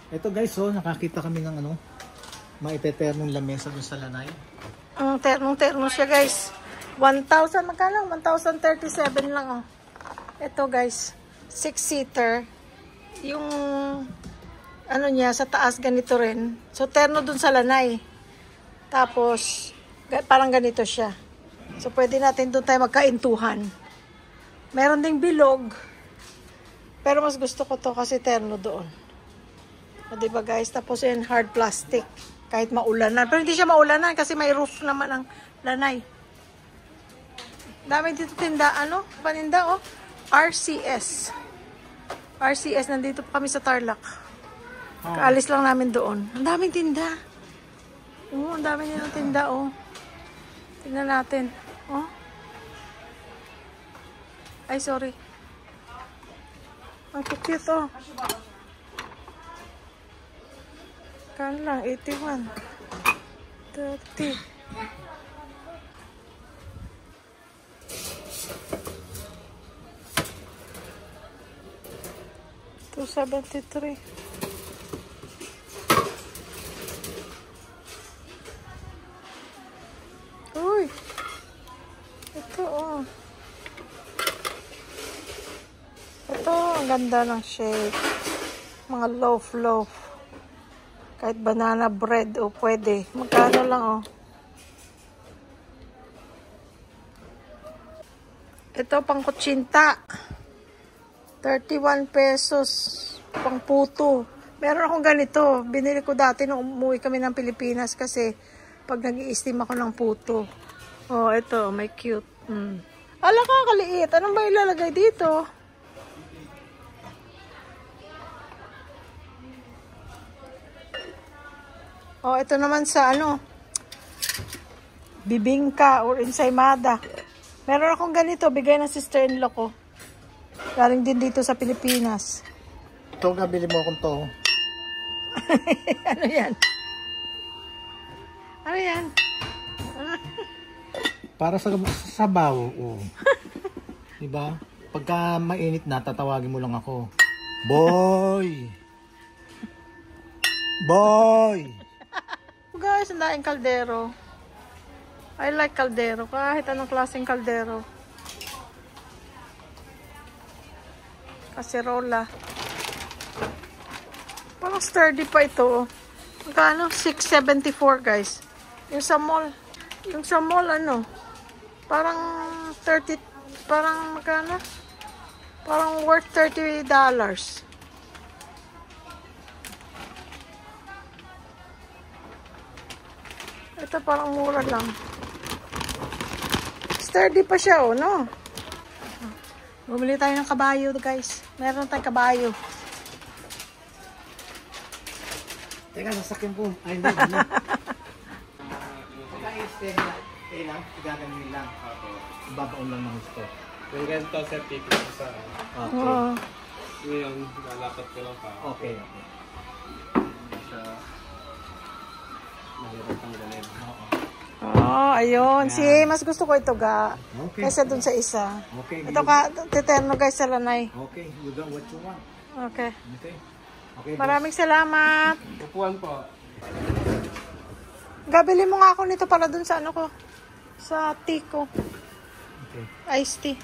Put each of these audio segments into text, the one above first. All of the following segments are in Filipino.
Ito guys, so nakakita kami ng ano, maiteternong lamesa dun sa Lanay. Ang ternong-terno siya guys. 1,000 magkano? 1,037 lang oh. Ito guys, 6-seater. Yung ano niya sa taas ganito rin. So terno dun sa Lanay. Tapos parang ganito siya. So pwede natin doon tayo magkaintuhan. Meron ding bilog. Pero mas gusto ko to kasi terno doon. O diba guys? Tapos yan hard plastic. Kahit maulanan. Pero hindi siya maulanan kasi may roof naman ang Lanay. Dami dito tinda. Ano? Paninda oh. RCS. RCS. Nandito pa kami sa Tarlac. Kaalis lang namin doon. Ang daming tinda. Oo, ang dami nilang tinda oh. Tingnan natin. Oh. Ay, sorry. Ang cute oh. Kano lang, 81. 30. 273. Uy! Ito oh. Ito, ang ganda ng shape. Mga loaf. Kahit banana bread o pwede. Magkano lang oh. Ito pang kutsinta. 31 pesos. Pang puto. Meron akong ganito. Binili ko dati nung umuwi kami ng Pilipinas kasi pag nag-i-steam ako ng puto. Oh, ito. May cute. Ala ka, kaliit. Anong ba ilalagay dito? Oh, ito naman sa ano, bibingka or ensaymada. Meron akong ganito, bigay ng sister-in-law ko. Galing din dito sa Pilipinas. Ito, gabili mo akong to. Ano yan? Ano yan? Para sa sabaw. Oh. Diba? Pagka mainit na, tatawagin mo lang ako. Boy! Boy! Guys, ang daing kaldero. I like kaldero. Kahit anong klaseng kaldero. Kaserola. Parang sturdy pa ito. Magkano? 674 guys. Yung sa mall. Yung sa mall ano? Parang 30. Parang magkano? Parang worth $30. Ito parang mura lang. Sturdy pa siya, oh, no? Bumili tayo ng kabayo, guys. Meron tayong kabayo. Teka, nasakyan ko. Ay, hindi. Pagka-i-stay lang, igagamin lang. Babaon lang ng gusto. Yung ganito sa ticket sa... Okay. Oo. Ngayon, lalapat ko lang pa. Okay. Sa... Mahirap ang galing. Oh, ayun. Si mas gusto ko ito ga. Okay. Kaysa dun sa isa. Okay. Ito ka, titerno guys sa Lanay. Okay, you got what you want. Okay. Okay. Okay. Maraming salamat. Upuan po. Gabili mo nga ako nito para dun sa ano ko. Sa tea ko. Okay. Iced tea.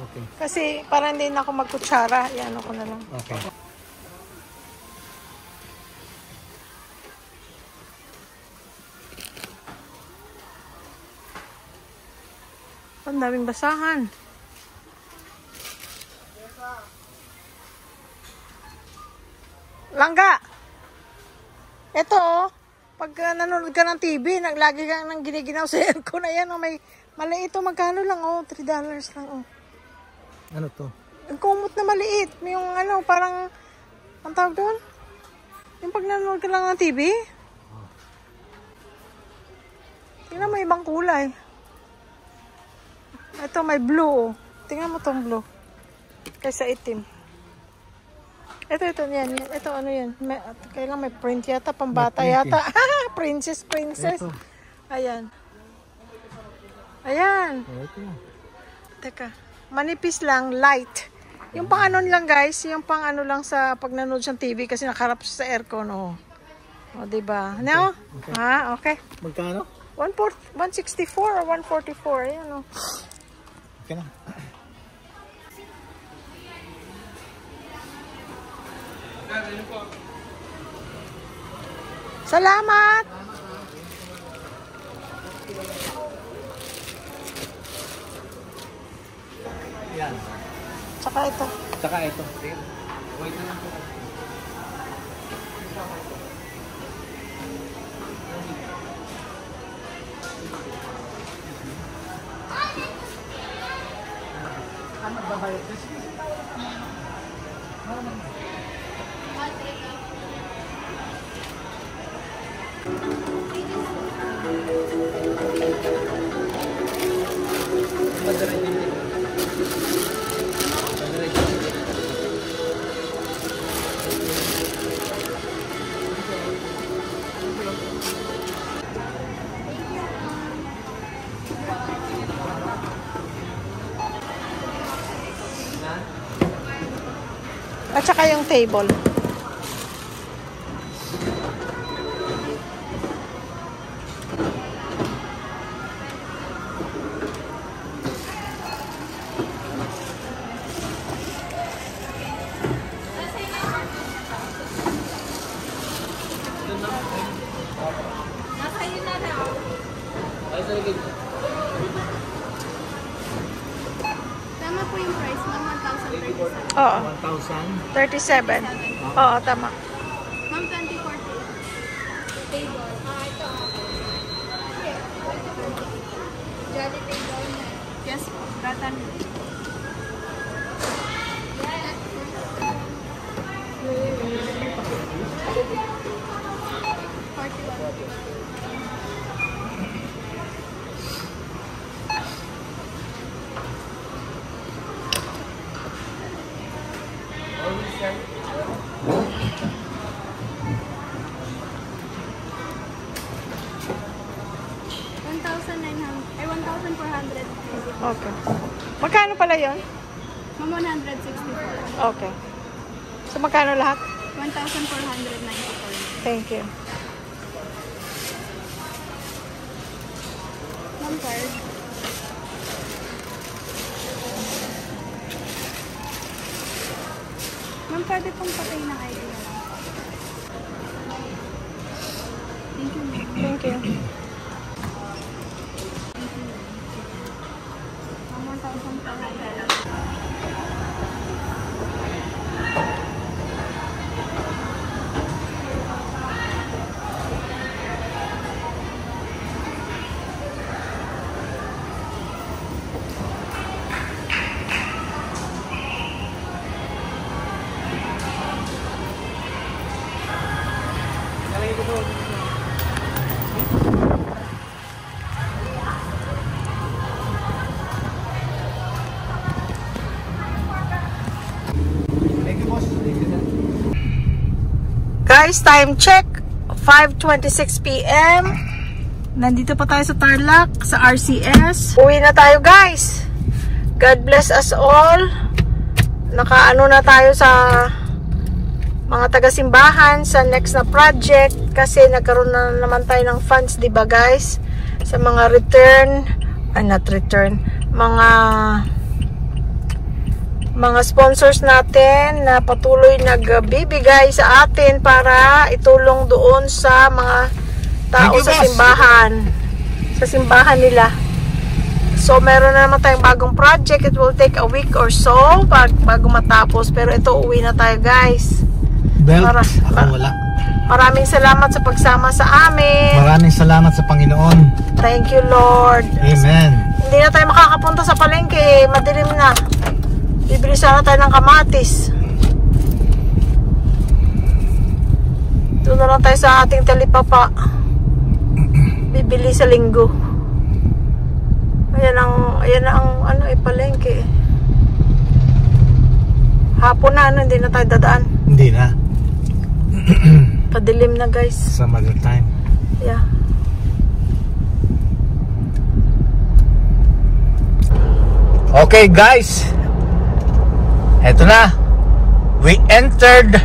Okay. Kasi para hindi na ako magkutsara. Yan ako na lang. Okay. Ang daming basahan. Langga! Ito oh, pag nanonood ka ng TV, naglagi ka nang giniginaw sa aircon na yan, oh, may maliit oh, magkano lang oh, $3 lang oh. Ano to? Ang kumot na maliit, yung ano, parang, ang tawag doon? Yung pag nanonood ka lang ng TV. Tingnan mo ibang kulay. Ito may blue oh. Tingnan mo tong blue. Kaysa itim. Ito yan. Ito ano yan? Kailangan may print yata, pambata yata. Princess. Ito. Ayan. Ayan. Ito. Teka. Manipis lang, light. Yung pang ano lang guys, yung pang ano lang sa pag nanood siyang TV kasi nakaharap siya sa aircon, oh. O, diba? No? Okay. Ha? Okay. Magkano? 164 or 144, ayan, oh. Okay na. Salamat! Yan. Tsaka ito. Saka ito. Wait na lang po. At saka yung table. Tama po yung price, ma'am, 1,037. Oo. 1,000. 37. Oo, tama. Ma'am, 24 po. Table. Ito. Jolly table na. Yes po. Gatan. Okay. Magkano pala yon? Ma'am, 164. Okay. So, magkano lahat? 1,494. Thank you. Ma'am, card. Ma'am, pwede pong patay ng ID na lang. Thank you, ma'am. Thank you. Ma'am, 1,400. Thank you, boss. Guys, time check. 5:26 p.m. Nandito pa tayo sa Tarlac, sa RCS. Uwi na tayo, guys. God bless us all. Nakaano na tayo sa mga taga-simbahan sa next na project kasi nagkaroon na naman tayo ng funds, 'di ba, guys? Sa mga mga sponsors natin na patuloy nagbibigay sa atin para itulong doon sa mga tao sa simbahan. Sa simbahan nila. So, meron na naman tayong bagong project. It will take a week or so bago matapos. Pero ito, uwi na tayo, guys. Belt, ako wala. Maraming salamat sa pagsama sa amin. Maraming salamat sa Panginoon. Thank you, Lord. Amen. Hindi na tayo makakapunta sa palengke. Madilim na. Bibili sana tayo ng kamatis. Doon na lang tayo sa ating talipapa. Bibili sa linggo. Ayan ang ano, palengke. Hapon na, ano, hindi na tayo dadaan. Hindi na. Padilim na, guys. Some other time. Yeah. Okay, guys. Eto na. We entered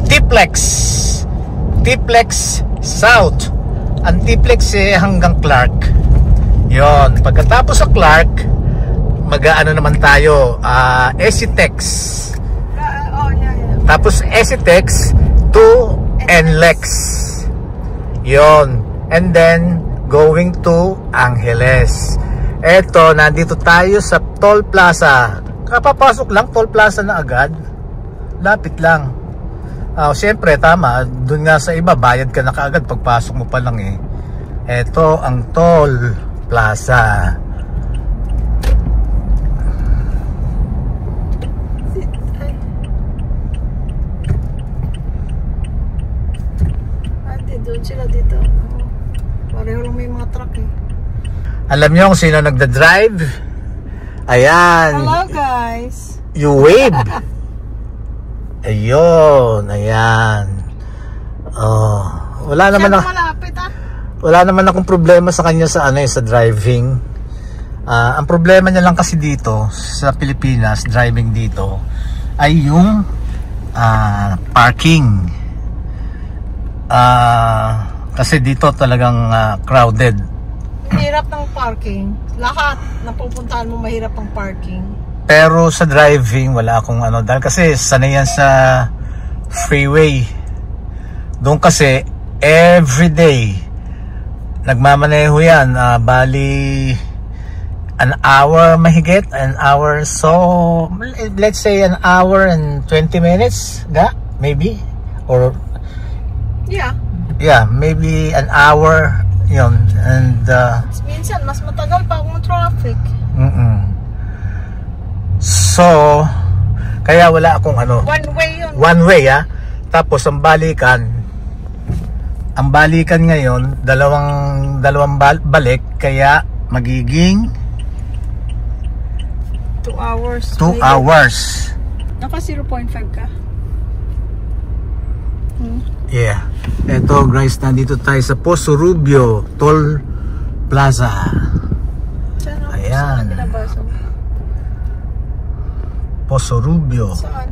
Tiplex South. Ang Tiplex hanggang Clark. Yon. Pagkatapos sa Clark, mag-ano naman tayo, Esitex. Tapos Esitex to NLEX. Yon. And then going to Angeles. Eto, nandito tayo sa Toll Plaza. Kapapasok lang, Toll Plaza na agad. Lapit lang. Siyempre, tama. Doon nga sa iba, bayad ka na kaagad pagpasok mo pa lang eh. Eto ang Toll Plaza. Ate, doon sila dito. Pareho lang may mga truck eh. Alam niyo kung sino nagda-drive? Ayan. Hello guys. You wave. Ayun, ayan. Oh, wala naman malapit wala naman akong problema sa kanya sa sa driving. Ang problema niya lang kasi dito sa Pilipinas, driving dito ay yung parking. Kasi dito talagang crowded. Hirap ng parking. Lahat na pupuntahan mo mahirap ang parking. Pero sa driving wala akong dahil kasi sanay yan sa freeway. Doon kasi everyday nagmamaneho yan, bali an hour mahigit, an hour, so let's say an hour and 20 minutes maybe, or yeah maybe an hour yun. And minsan mas matagal pa kung traffic. So kaya wala akong one way yun. One way tapos ang balikan ngayon dalawang balik, kaya magiging 2 hours. 2 hours. Naka 0.5 ka. Yeah. Eto guys, nandito tayo sa Poso Rubio Toll Plaza. Ayan. Poso Rubio. Saan?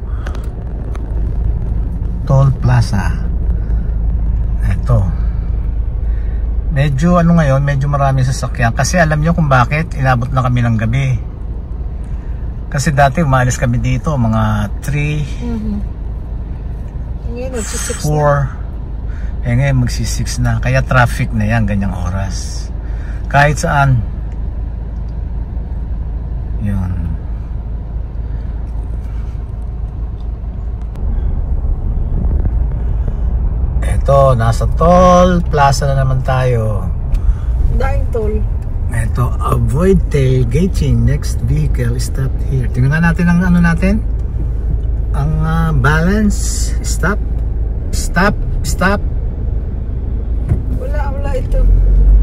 Toll Plaza. Eto. Medyo ngayon, medyo maraming sasakyan. Kasi alam nyo kung bakit inabot na kami ng gabi. Kasi dati umalis kami dito mga 4 ngayon magsi-6 na, kaya traffic na yan ganyang oras kahit saan. Yun. Eto, nasa Toll Plaza na naman tayo. Daing toll. Eto, avoid tailgating, next vehicle stop here. Tingnan natin ang natin, ang balance. Stop. Wala ito.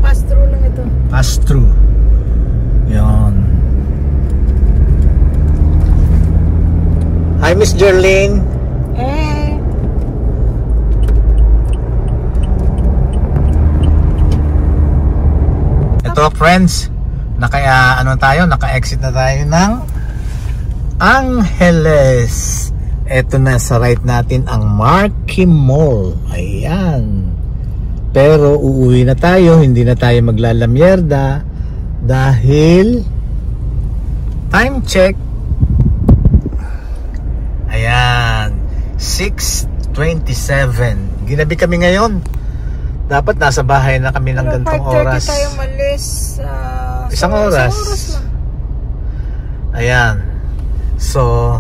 Pass through lang ito. Pass through. Yan. Hi Miss Jerlene. Hey. Ito friends, naka-exit na tayo ng Angeles. Ito na sa right natin ang Marquee Mall. Ayan. Pero uuwi na tayo, hindi na tayo maglalamyerda dahil time check. Ayan, 6:27. Ginabi kami ngayon. Dapat nasa bahay na kami ng gantong oras. 5:30 tayo malis. Isang oras. lang. Ayan. So,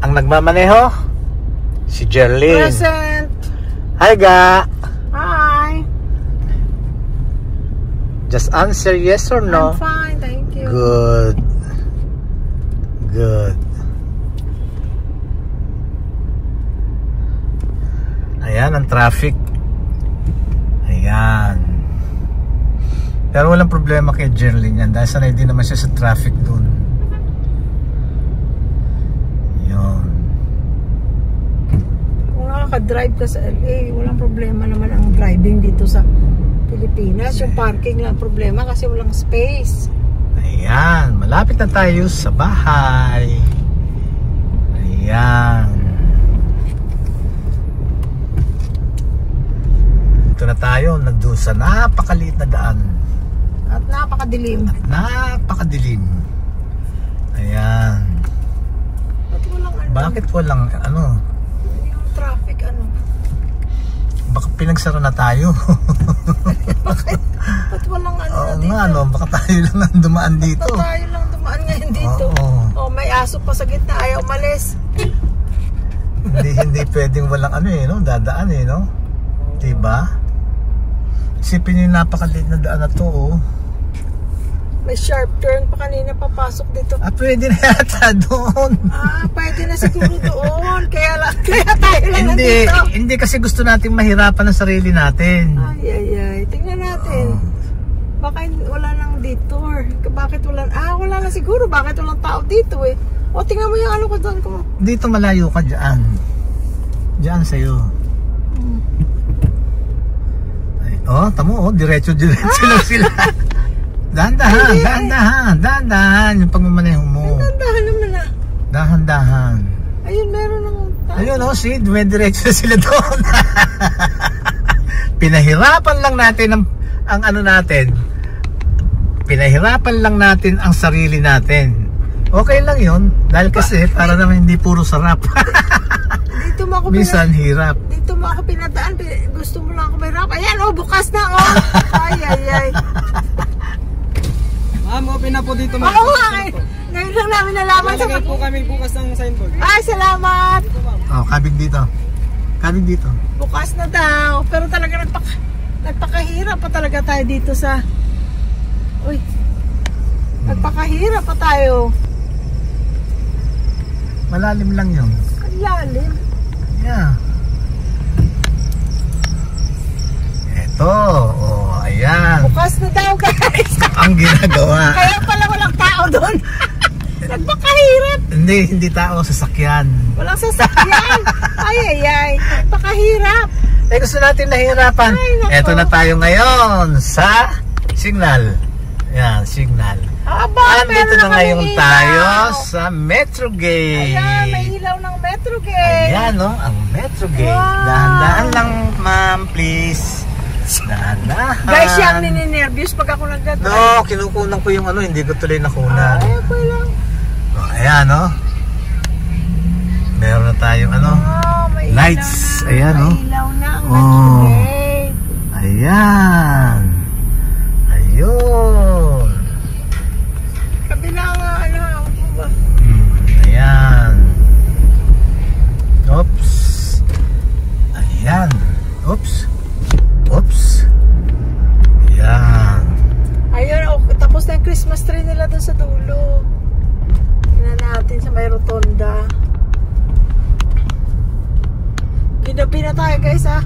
ang nagmamaneho si Jerlene. Present. Hi ga. Hi. Just answer yes or no. I'm fine, thank you. Good. Ayan ang traffic. Ayan. Pero walang problema kay Jerlene yan dahil sanay din naman siya sa traffic dun. Yun. Kung nakaka-drive ka sa LA, walang problema naman ang driving dito sa Pilipinas. Yung parking lang problema kasi walang space. Ayan, malapit na tayo sa bahay. Ayan. Ito na tayo, nagdoon sa napakaliit na daan. At napakadilim. Napakadilim. Ayan. Ba't walang ano? Bakit walang ano? Yung traffic ano? Baka pinagsara na tayo. Ba't walang ano Oo dito? nga, no? Baka tayo lang ang dumaan dito. Ba't tayo lang dumaan ngayon dito? Oo. Oh, may aso pa sa gitna. Ayaw umalis. Hindi pwedeng walang ano eh, no? Dadaan eh, no? Diba? Isipin nyo yung napakaliit na daan na to, oh. May sharp turn pa kanina papasok dito. Pwede na yata doon. Pwede na siguro doon. Kaya tayo lang Hindi, nandito. hindi kasi gusto natin mahirapan ang sarili natin. Ay. Tingnan natin. Baka wala nang detour. Bakit wala? Wala na siguro. Bakit walang tao dito eh? O, tingnan mo yung ano ko doon. Dito malayo ka dyan. Dyan sa'yo. Ay, tamo, diretso lang sila. Dahan-dahan. Yung pagmamaneho mo. Dahan naman na. Dahan-dahan. Ayun, meron ng tao. Ayun, see, dumidiretso sila doon. Pinahirapan lang natin ang ano natin. Pinahirapan lang natin ang sarili natin. Okay lang yun. Dahil kasi para naman hindi puro sarap. Dito mo ako Minsan hirap. Dito mo ako pinadaan. Gusto mo lang ako mahirap. Ayan, bukas na, Ay. Ma'am, open na po dito, ma'am. Oo nga, ngayon lang namin nalaman. Lalagay po kami bukas ng signboard. Ay, salamat. Kabig dito. Kabig dito. Bukas na daw. Pero talaga nagpakahirap pa talaga tayo dito sa... Uy. Nagpakahirap pa tayo. Malalim lang yun. Ang lalim. Yeah. Eto. Ayan. Bukas na daw, guys. Ang ginagawa. Kaya pala walang tao doon. Nagpakahirap. Hindi tao, sasakyan. Walang sasakyan. Ay. Nagpakahirap. Gusto natin nahihirapan. Ay, nako. Eto na tayo ngayon sa Signal. Yan, Signal. Andito na ngayon tayo sa Metro Gate. Ayan, may ilaw ng Metro Gate. Ayan, no? Ang Metro Gate. Wow. Dahan-dahan lang, ma'am, please. Dahan-dahan. Guys, yan nininervyos pag ako nagdadrive. No, kinukunan ko yung ano, hindi ko tuloy nakunan. Ay, okay lang. Ayan, no? Meron na tayong ano, May lights. ilaw na. Ayan, no? May ilaw na ang Oh. Metro Gate. Ayan. Ayun. Kabila nga, Ayan. Oops. Ayan. Oops. Ayan. Ayun, tapos na yung Christmas tree nila doon sa dulo. Tingnan natin sa may rotonda. Ginabi na tayo, guys, ha?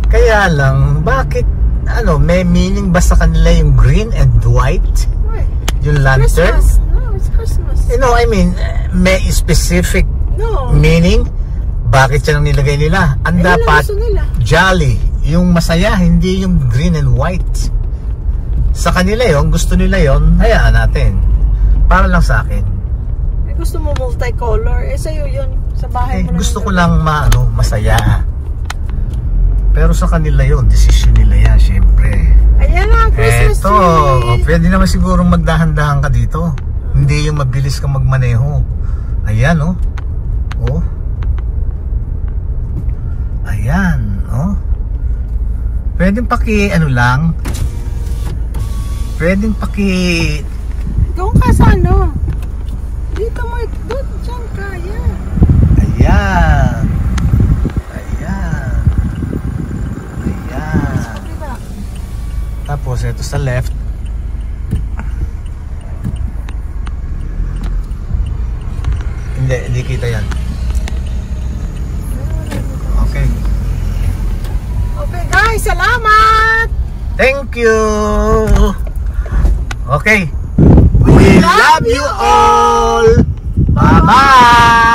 Kaya lang, bakit may meaning ba sa kanila yung green and white? Why? Yung lantern? Christmas. No, it's Christmas. I mean, may specific No. meaning? Bakit yan ang nilagay nila? Ang Ayun ang dapat gusto nila. jolly, yung masaya, hindi yung green and white. Sa kanila yon, gusto nila yon, hayaan natin. Para lang sa akin. Gusto mo multicolor. Sa'yo yun. Sa bahay mo lang. Gusto ko lang masaya. Pero sa kanila yon, decision nila yan, syempre. Ayan na, Christmas Eto, tree. pwede naman siguro magdahan-dahan ka dito. Hindi yung mabilis ka magmaneho. Ayan, oh. Ayan, oh. Pwedeng Doon ka sa ano? Dito mo, doon, dyan ka, yan. Ayan. Tapos, ito sa left. Hindi kita yan. Okay. Okay, guys, salamat! Thank you! Okay. We love you all! Bye-bye!